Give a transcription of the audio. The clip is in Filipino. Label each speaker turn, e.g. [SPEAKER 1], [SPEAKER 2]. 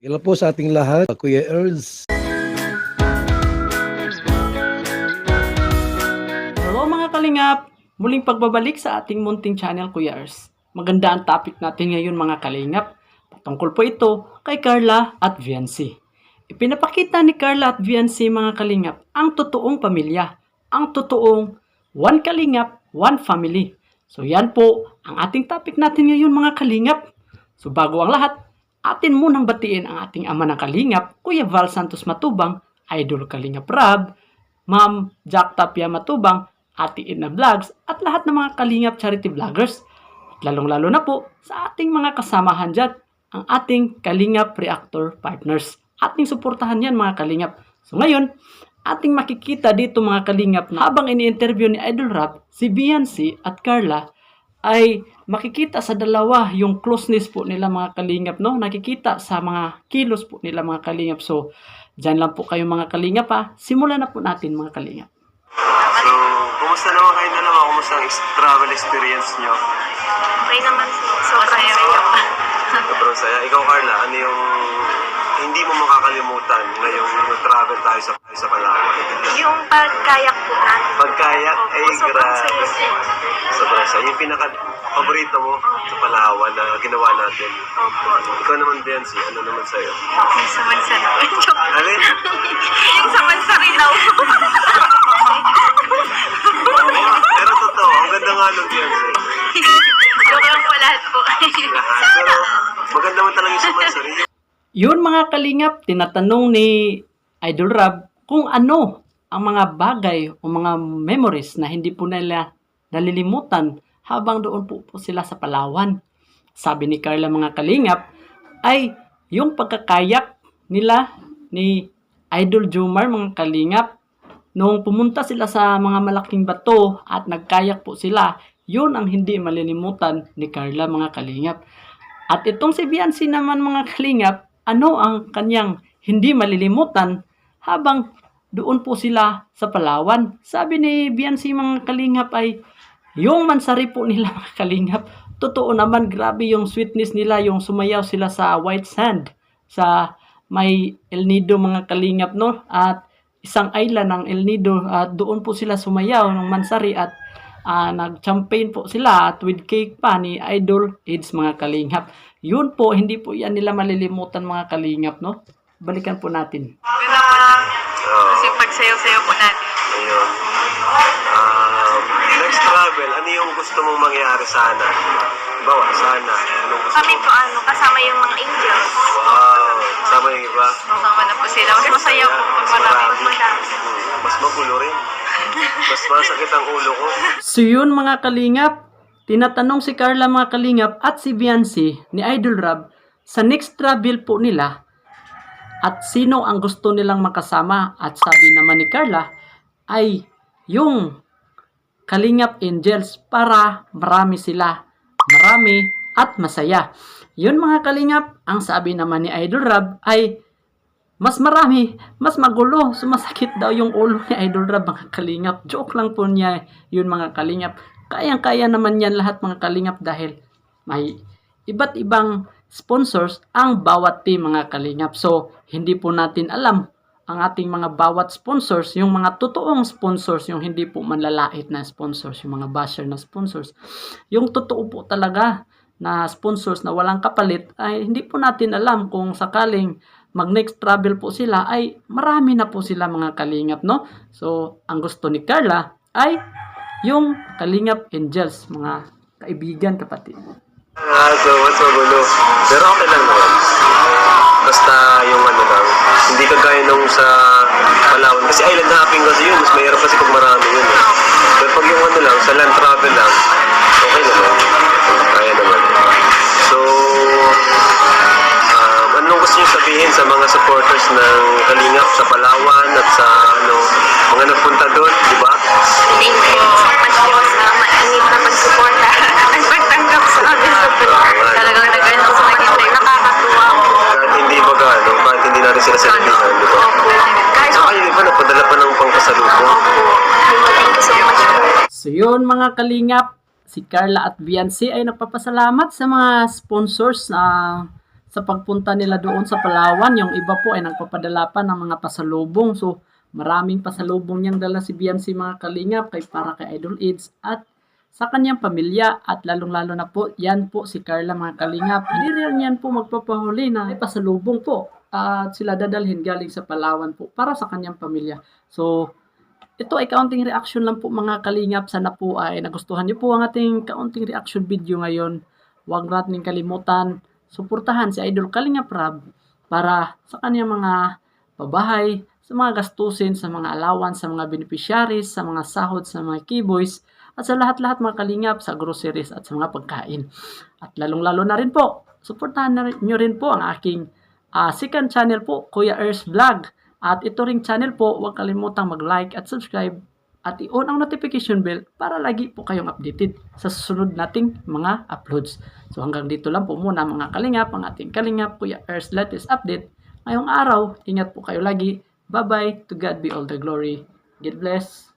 [SPEAKER 1] Hello po sa ating lahat, Kuya Earls.
[SPEAKER 2] Hello mga kalingap! Muling pagbabalik sa ating munting channel, Kuya Earls. Maganda ang topic natin ngayon mga kalingap. Patungkol po ito kay Carla at Viancy. Ipinapakita ni Carla at Viancy mga kalingap ang totoong pamilya. Ang totoong one kalingap, one family. So yan po ang ating topic natin ngayon mga kalingap. So bago ang lahat, atin munang batiin ang ating ama ng kalingap, Kuya Val Santos Matubang, Idol Kalingap Rab, Ma'am Jack Tapia Matubang, Ate Edna Vlogs, at lahat ng mga kalingap charity vloggers. At lalong-lalo na po sa ating mga kasamahan dyan, ang ating kalingap reactor partners. Ating suportahan yan mga kalingap. So ngayon, ating makikita dito mga kalingap na habang ini-interview ni Idol Rab, si Viancy at Carla, ay makikita sa dalawa yung closeness po nila mga kalingap, no? Nakikita sa mga kilos po nila mga kalingap. So, dyan lang po kayo mga kalingap ha. Simulan na po natin mga kalingap.
[SPEAKER 3] So, kumusta naman kayo dalawa? Kumusta ang travel experience nyo?
[SPEAKER 4] Okay naman po. So, kaya
[SPEAKER 3] Sobrang saya. Ikaw, Carla, ano yung hindi mo makakalimutan ngayong travel tayo sa Palawan?
[SPEAKER 4] yung pagkayak po natin.
[SPEAKER 3] Pagkayak? Ay,
[SPEAKER 4] Sobrang saya po.
[SPEAKER 3] Sobrang saya. Yung pinaka-paborito mo sa Palawan na ginawa natin.
[SPEAKER 4] Opo.
[SPEAKER 3] Ikaw naman, Viancy, ano naman sa'yo?
[SPEAKER 4] Yung sa Mansaraw.
[SPEAKER 3] Alin?
[SPEAKER 4] Yung sa Mansarinaw.
[SPEAKER 3] Pero totoo, ang ganda nga ng Viancy.
[SPEAKER 4] Joke lang po lahat po.
[SPEAKER 3] Lahat. Pero maganda man talaga yung sumansari.
[SPEAKER 2] Yun mga kalingap, tinatanong ni Idol Rab kung ano ang mga bagay o mga memories na hindi po nila nalilimutan habang doon po sila sa Palawan. Sabi ni Carla mga kalingap ay yung pagkakayak nila ni Idol Jomar mga kalingap nung pumunta sila sa mga malaking bato at nagkayak po sila. Yun ang hindi malilimutan ni Carla mga kalingap. At itong si Viancy naman mga kalingap, ano ang kanyang hindi malilimutan habang doon po sila sa Palawan. Sabi ni Viancy mga kalingap ay yung mansari po nila mga kalingap. Totoo naman, grabe yung sweetness nila, yung sumayaw sila sa white sand, sa may El Nido mga kalingap, no? At isang island ng El Nido, at doon po sila sumayaw ng mansari at nag-champagne po sila at with cake pa ni Idol Aids mga kalingap. Yun po, hindi po yan nila malilimutan mga kalingap, no? Balikan po natin.
[SPEAKER 4] Kasi pagsayaw-sayaw po natin.
[SPEAKER 3] Ayun. Next travel, ano yung gusto mong mangyari sana? Bawa, sana. Anong gusto
[SPEAKER 4] Kami
[SPEAKER 3] mo?
[SPEAKER 4] po kasama yung mga angels.
[SPEAKER 3] Wow. Sama yung iba?
[SPEAKER 4] Kasama na po sila. Mas masaya po pag marami.
[SPEAKER 3] Mas magulo rin. Mas masakit ang ulo ko.
[SPEAKER 2] So yun mga kalingap, tinatanong si Carla mga kalingap at si Viancy ni Idol Rab sa next travel po nila at sino ang gusto nilang makasama. At sabi naman ni Carla ay yung Kalingap Angels para marami sila, marami at masaya. Yun mga kalingap, ang sabi naman ni Idol Rab ay mas marami, mas magulo, sumasakit daw yung ulo ni Idol Rab mga kalingap. Joke lang po niya yun mga kalingap. Kayang-kaya naman yan lahat mga kalingap dahil may iba't ibang sponsors ang bawat team mga kalingap. So, hindi po natin alam ang ating mga bawat sponsors, yung mga totoong sponsors, yung hindi po manlalait na sponsors, yung mga basher na sponsors. Yung totoo po talaga na sponsors na walang kapalit ay hindi po natin alam kung sakaling mag-next travel po sila ay marami na po sila mga kalingap, no? So, ang gusto ni Carla ay yung Kalingap Angels, mga kaibigan, kapatid.
[SPEAKER 3] So, mas magulo. Pero okay lang naman. Basta yung ano lang, hindi kagaya nung sa Palawan. Kasi island hopping kasi yun, mas mahirap kasi pag marami yun. Eh. Pero pag yung ano lang, sa land travel lang, okay naman. Kaya naman. So, anong gusto nyo sabihin sa mga supporters ng Kalingap sa Palawan at sa ano, mga nagpunta doon, di ba?
[SPEAKER 4] Thank you so much po sa mainit na pagsuporta at pagtanggap sa amin sa Pilipinas. Talagang nag-ano ko sa nakita. Nakakatuwa po.
[SPEAKER 3] Kahit hindi baga, no? Kahit hindi natin sila sinabihan, di ba?
[SPEAKER 4] Opo. Kahit
[SPEAKER 3] Saka yung iba, napadala pa ng pangpasalubong.
[SPEAKER 4] Opo. Thank you so much po.
[SPEAKER 2] So yun mga kalingap, si Carla at Viancy ay nagpapasalamat sa mga sponsors sa pagpunta nila doon sa Palawan. Yung iba po ay nagpapadala pa ng mga pasalubong. So, maraming pasalubong niyang dala si Biancy mga kalingap para kay Idol Eads at sa kanyang pamilya at lalong-lalo na po, yan po si Carla mga kalingap. Hindi rin yan po magpapahuli na may pasalubong po at sila dadalhin galing sa Palawan po para sa kanyang pamilya. So, ito ay kaunting reaction lang po mga kalingap. Sana po ay nagustuhan niyo po ang ating kaunting reaction video ngayon. Huwag natin kalimutan, suportahan si Idol Kalingap Rab para sa kanyang mga pabahay, sa mga gastusin, sa mga allowance, sa mga beneficiaries, sa mga sahod, sa mga keyboys, at sa lahat-lahat mga kalingap, sa groceries at sa mga pagkain. At lalong-lalo na rin po, suportahan nyo rin po ang aking second channel po, Kuya Ers Vlog. At ito ring channel po, huwag kalimutang mag-like at subscribe at i-on ang notification bell para lagi po kayong updated sa susunod nating mga uploads. So hanggang dito lang po muna mga kalingap, ang ating kalingap Kuya Ers latest update. Ngayong araw, ingat po kayo lagi. Bye-bye. To God be all the glory. God bless.